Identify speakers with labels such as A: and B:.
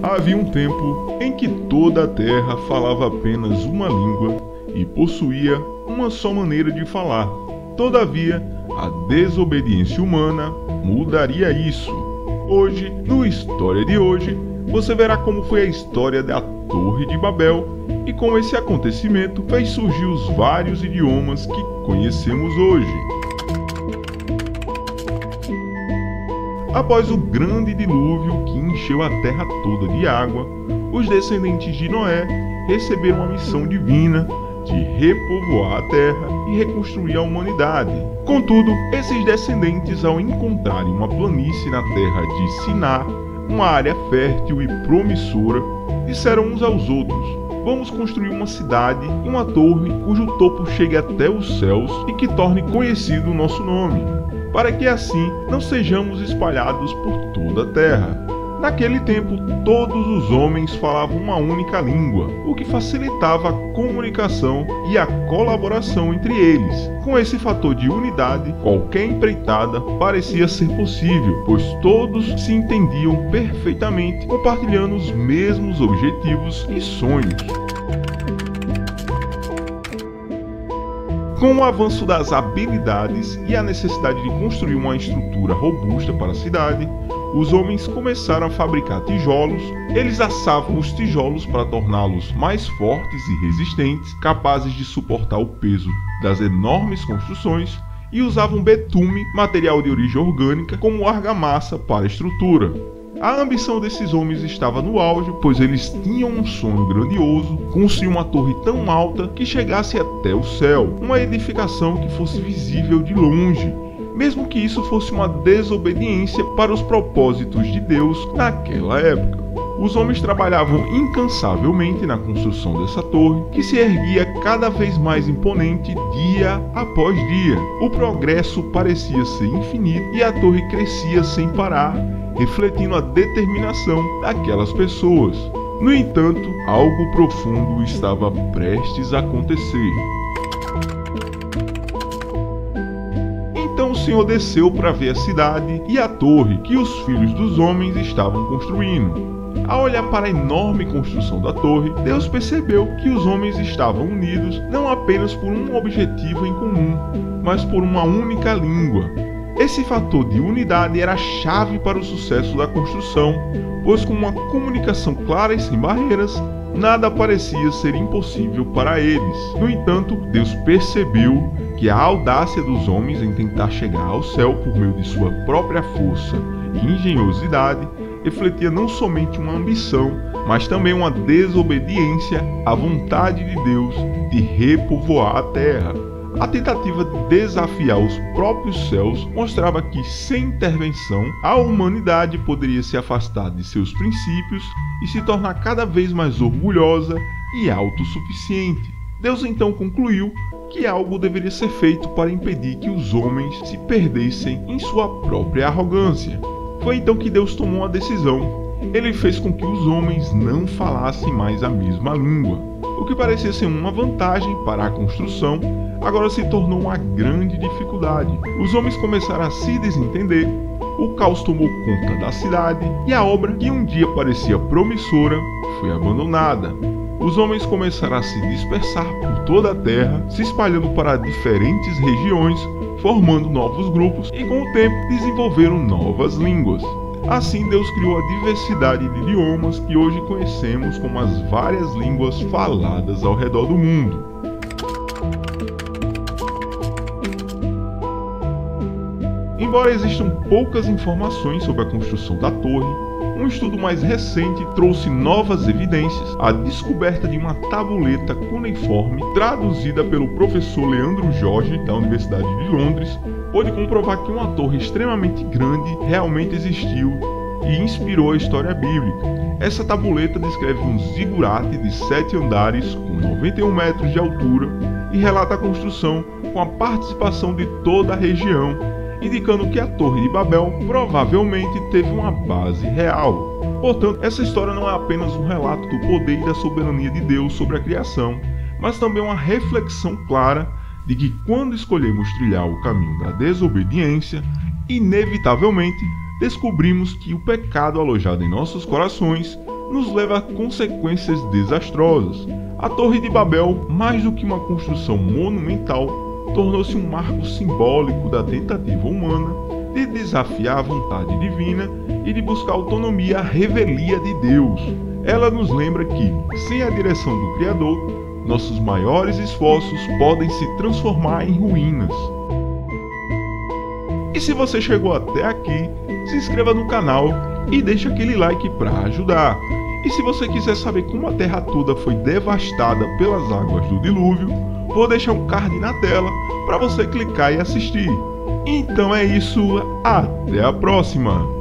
A: Havia um tempo em que toda a terra falava apenas uma língua e possuía uma só maneira de falar. Todavia, a desobediência humana mudaria isso. Hoje, no História de Hoje, você verá como foi a história da Torre de Babel e como esse acontecimento fez surgir os vários idiomas que conhecemos hoje. Após o grande dilúvio que encheu a terra toda de água, os descendentes de Noé receberam a missão divina de repovoar a terra e reconstruir a humanidade. Contudo, esses descendentes, ao encontrarem uma planície na terra de Siná, uma área fértil e promissora, disseram uns aos outros: vamos construir uma cidade e uma torre cujo topo chegue até os céus e que torne conhecido o nosso nome, para que assim não sejamos espalhados por toda a terra. Naquele tempo, todos os homens falavam uma única língua, o que facilitava a comunicação e a colaboração entre eles. Com esse fator de unidade, qualquer empreitada parecia ser possível, pois todos se entendiam perfeitamente, compartilhando os mesmos objetivos e sonhos. Com o avanço das habilidades e a necessidade de construir uma estrutura robusta para a cidade, os homens começaram a fabricar tijolos. Eles assavam os tijolos para torná-los mais fortes e resistentes, capazes de suportar o peso das enormes construções, e usavam betume, material de origem orgânica, como argamassa para a estrutura. A ambição desses homens estava no auge, pois eles tinham um sonho grandioso: construir uma torre tão alta que chegasse até o céu, uma edificação que fosse visível de longe, mesmo que isso fosse uma desobediência para os propósitos de Deus naquela época. Os homens trabalhavam incansavelmente na construção dessa torre, que se erguia cada vez mais imponente dia após dia. O progresso parecia ser infinito e a torre crescia sem parar, refletindo a determinação daquelas pessoas. No entanto, algo profundo estava prestes a acontecer. Então o Senhor desceu para ver a cidade e a torre que os filhos dos homens estavam construindo. Ao olhar para a enorme construção da torre, Deus percebeu que os homens estavam unidos não apenas por um objetivo em comum, mas por uma única língua. Esse fator de unidade era a chave para o sucesso da construção, pois com uma comunicação clara e sem barreiras, nada parecia ser impossível para eles. No entanto, Deus percebeu que a audácia dos homens em tentar chegar ao céu por meio de sua própria força e engenhosidade refletia não somente uma ambição, mas também uma desobediência à vontade de Deus de repovoar a terra. A tentativa de desafiar os próprios céus mostrava que, sem intervenção, a humanidade poderia se afastar de seus princípios e se tornar cada vez mais orgulhosa e autossuficiente. Deus então concluiu que algo deveria ser feito para impedir que os homens se perdessem em sua própria arrogância. Foi então que Deus tomou uma decisão. Ele fez com que os homens não falassem mais a mesma língua. O que parecia ser uma vantagem para a construção, agora se tornou uma grande dificuldade. Os homens começaram a se desentender, o caos tomou conta da cidade e a obra, que um dia parecia promissora, foi abandonada. Os homens começaram a se dispersar por toda a terra, se espalhando para diferentes regiões, formando novos grupos e, com o tempo, desenvolveram novas línguas. Assim, Deus criou a diversidade de idiomas que hoje conhecemos como as várias línguas faladas ao redor do mundo. Embora existam poucas informações sobre a construção da torre, um estudo mais recente trouxe novas evidências. A descoberta de uma tabuleta cuneiforme traduzida pelo professor Leandro Jorge, da Universidade de Londres, pôde comprovar que uma torre extremamente grande realmente existiu e inspirou a história bíblica. Essa tabuleta descreve um zigurate de 7 andares com 91 metros de altura e relata a construção com a participação de toda a região, indicando que a Torre de Babel provavelmente teve uma base real. Portanto, essa história não é apenas um relato do poder e da soberania de Deus sobre a criação, mas também uma reflexão clara de que quando escolhemos trilhar o caminho da desobediência, inevitavelmente descobrimos que o pecado alojado em nossos corações nos leva a consequências desastrosas. A Torre de Babel, mais do que uma construção monumental, tornou-se um marco simbólico da tentativa humana de desafiar a vontade divina e de buscar autonomia à revelia de Deus. Ela nos lembra que, sem a direção do Criador, nossos maiores esforços podem se transformar em ruínas. E se você chegou até aqui, se inscreva no canal e deixe aquele like para ajudar. E se você quiser saber como a Terra toda foi devastada pelas águas do dilúvio, vou deixar um card na tela para você clicar e assistir. Então é isso, até a próxima!